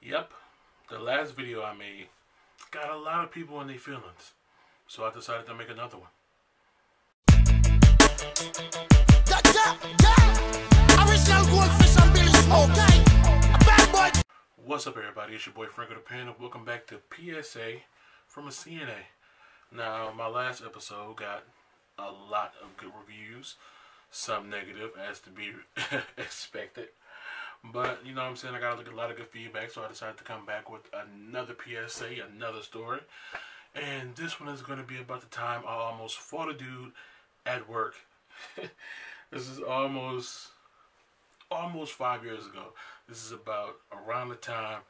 Yep, the last video I made got a lot of people in their feelings, so I decided to make another one. What's up, everybody? It's your boy Franko the Pen, and welcome back to P.S.A. from a CNA. Now, my last episode got a lot of good reviews, some negative as to be expected. But, you know what I'm saying, I got a lot of good feedback, so I decided to come back with another PSA, another story. And this one is going to be about the time I almost fought a dude at work. This is almost 5 years ago. This is about around the time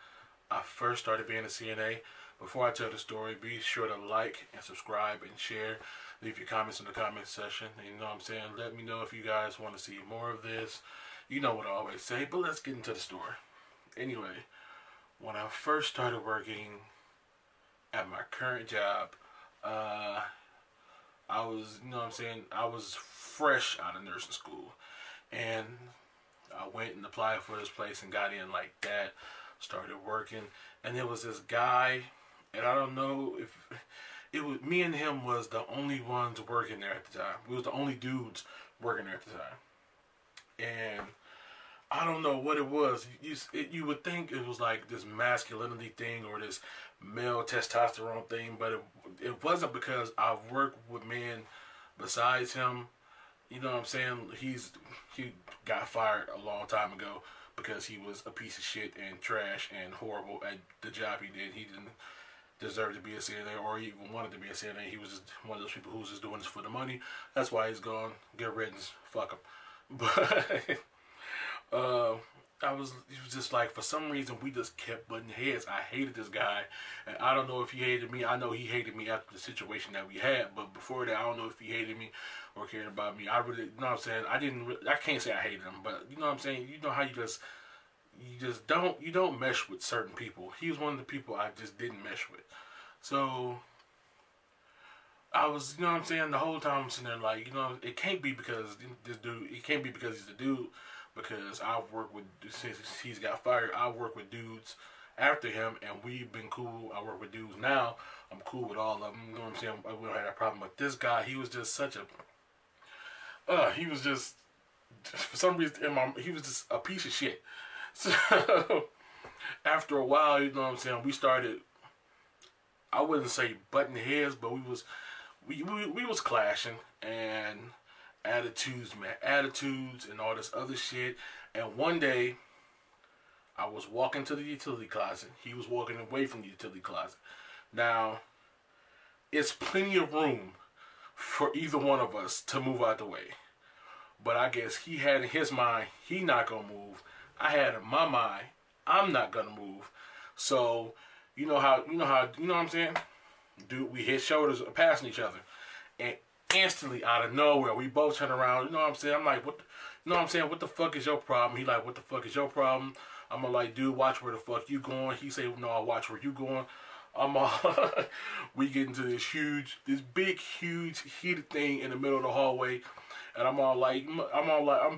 I first started being a CNA. Before I tell the story, be sure to like and subscribe and share. Leave your comments in the comment section. You know what I'm saying? Let me know if you guys want to see more of this. You know what I always say, but let's get into the story. Anyway, when I first started working at my current job, I was, you know what I'm saying, I was fresh out of nursing school. And I went and applied for this place and got in like that. Started working, and there was this guy, and I don't know if it was me and him was the only ones working there at the time. We was the only dudes working there at the time, and I don't know what it was. You would think it was like this masculinity thing or this male testosterone thing, but it wasn't, because I've worked with men besides him. You know what I'm saying? He got fired a long time ago because he was a piece of shit and trash and horrible at the job he did. He didn't deserve to be a CNA or even wanted to be a CNA. He was just one of those people who was just doing this for the money. That's why he's gone. Get riddance. Fuck him. But it was just like, for some reason, we just kept butting heads. I hated this guy, and I don't know if he hated me. I know he hated me after the situation that we had, but before that, I don't know if he hated me or cared about me. I really, you know what I'm saying, I can't say I hated him, but you know what I'm saying, you know how you don't mesh with certain people. He was one of the people I just didn't mesh with. So I was, you know what I'm saying, the whole time I'm sitting there like, you know, it can't be because this dude, it can't be because he's a dude, because I've worked with, since he's got fired, I've worked with dudes after him, and we've been cool. I work with dudes now. I'm cool with all of them. You know what I'm saying? We don't have that problem. But this guy, he was just such a, he was just, for some reason, he was just a piece of shit. So after a while, you know what I'm saying, we started, I wouldn't say butting heads, but we was clashing, and attitudes and all this other shit. And one day I was walking to the utility closet. He was walking away from the utility closet. Now, it's plenty of room for either one of us to move out the way. But I guess he had in his mind, he not gonna move. I had in my mind, I'm not gonna move. So, you know what I'm saying? Dude, we hit shoulders passing each other. And instantly, out of nowhere, we both turn around. You know what I'm saying? I'm like, what? You know what I'm saying? What the fuck is your problem? He like, what the fuck is your problem? I'm like, dude, watch where the fuck you going. He say, no, I'll watch where you going. I'm we get into this big, huge, heated thing in the middle of the hallway, and I'm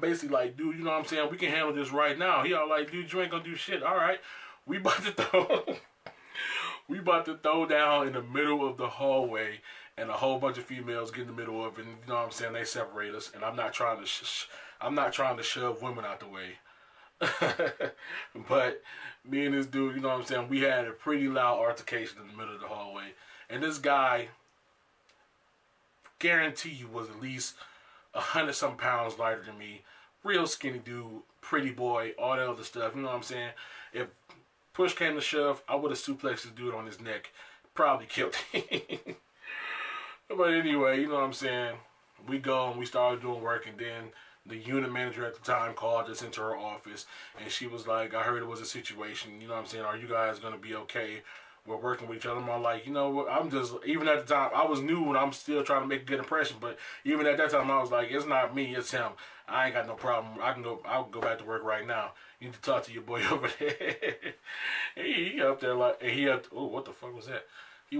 basically like, dude, you know what I'm saying? We can handle this right now. He all like, dude, you ain't gonna do shit. All right, we about to throw down in the middle of the hallway. And a whole bunch of females get in the middle of it, and you know what I'm saying, they separate us. And I'm not trying to shove women out the way. But me and this dude, you know what I'm saying, we had a pretty loud altercation in the middle of the hallway. And this guy, guarantee you, was at least 100-some pounds lighter than me. Real skinny dude, pretty boy, all that other stuff. You know what I'm saying? If push came to shove, I would have suplexed this dude on his neck. Probably killed him. But anyway, you know what I'm saying, we go and we started doing work, and then the unit manager at the time called us into her office, and she was like, I heard it was a situation, you know what I'm saying, are you guys going to be okay? We're working with each other. I'm like, you know what, I'm just, even at the time, I was new and I'm still trying to make a good impression, but even at that time, I was like, it's not me, it's him. I ain't got no problem. I'll go back to work right now. You need to talk to your boy over there. he up there like, and he up, oh, what the fuck was that? He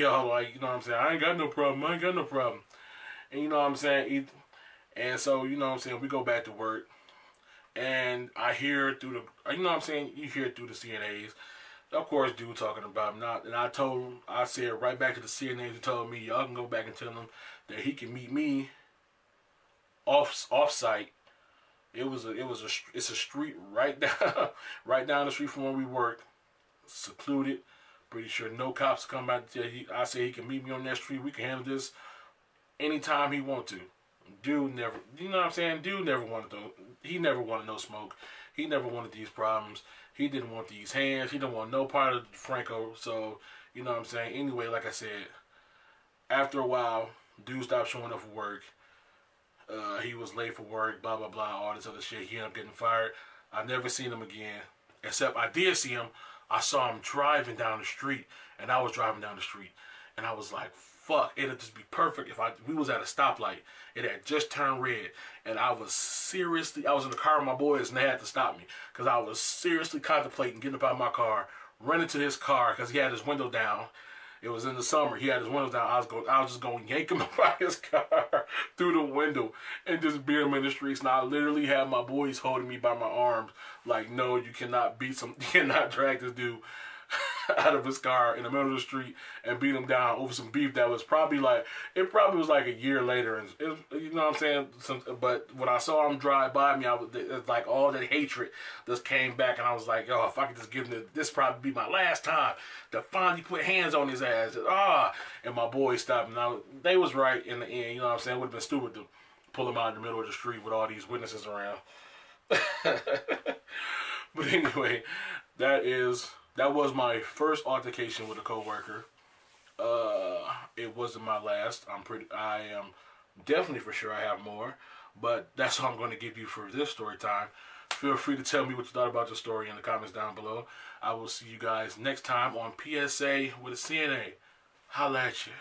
all like, you know what I'm saying, I ain't got no problem. And you know what I'm saying, and so, you know what I'm saying, we go back to work, And I hear through the, you know what I'm saying? You hear through the CNAs. Of course, dude talking about him. And I said right back to the CNAs who told me, y'all can go back and tell him that he can meet me off site. It's a street right down, right down the street from where we work, secluded. Pretty sure no cops come out there. I say he can meet me on that street. We can handle this anytime he want to. Dude never, you know what I'm saying? Dude never wanted to. He never wanted no smoke. He never wanted these problems. He didn't want these hands. He didn't want no part of Franco. So, you know what I'm saying? Anyway, like I said, after a while, dude stopped showing up for work. He was late for work, blah, blah, blah, all this other shit. He ended up getting fired. I never seen him again. Except I did see him. I saw him driving down the street, and I was driving down the street. And I was like, fuck, it'd just be perfect if we was at a stoplight. It had just turned red. And I was in the car with my boys, and they had to stop me. Because I was seriously contemplating getting up out of my car, running to his car, because he had his window down. It was in the summer. He had his window down. I was just going to yank him out of his car through the window and just beat him in the streets. And I literally had my boys holding me by my arms, like, no, you cannot you cannot drag this dude out of his car in the middle of the street and beat him down over some beef that was probably like a year later. And you know what I'm saying? But when I saw him drive by me, it's like all that hatred just came back, and I was like, oh, if I could just give him this probably be my last time to finally put hands on his ass. And my boys stopped, and they was right in the end. You know what I'm saying? It would have been stupid to pull him out in the middle of the street with all these witnesses around. But anyway, that was my first altercation with a coworker. It wasn't my last. I am definitely for sure I have more, but that's all I'm going to give you for this story time. Feel free to tell me what you thought about the story in the comments down below. I will see you guys next time on PSA with a CNA. Holla at you.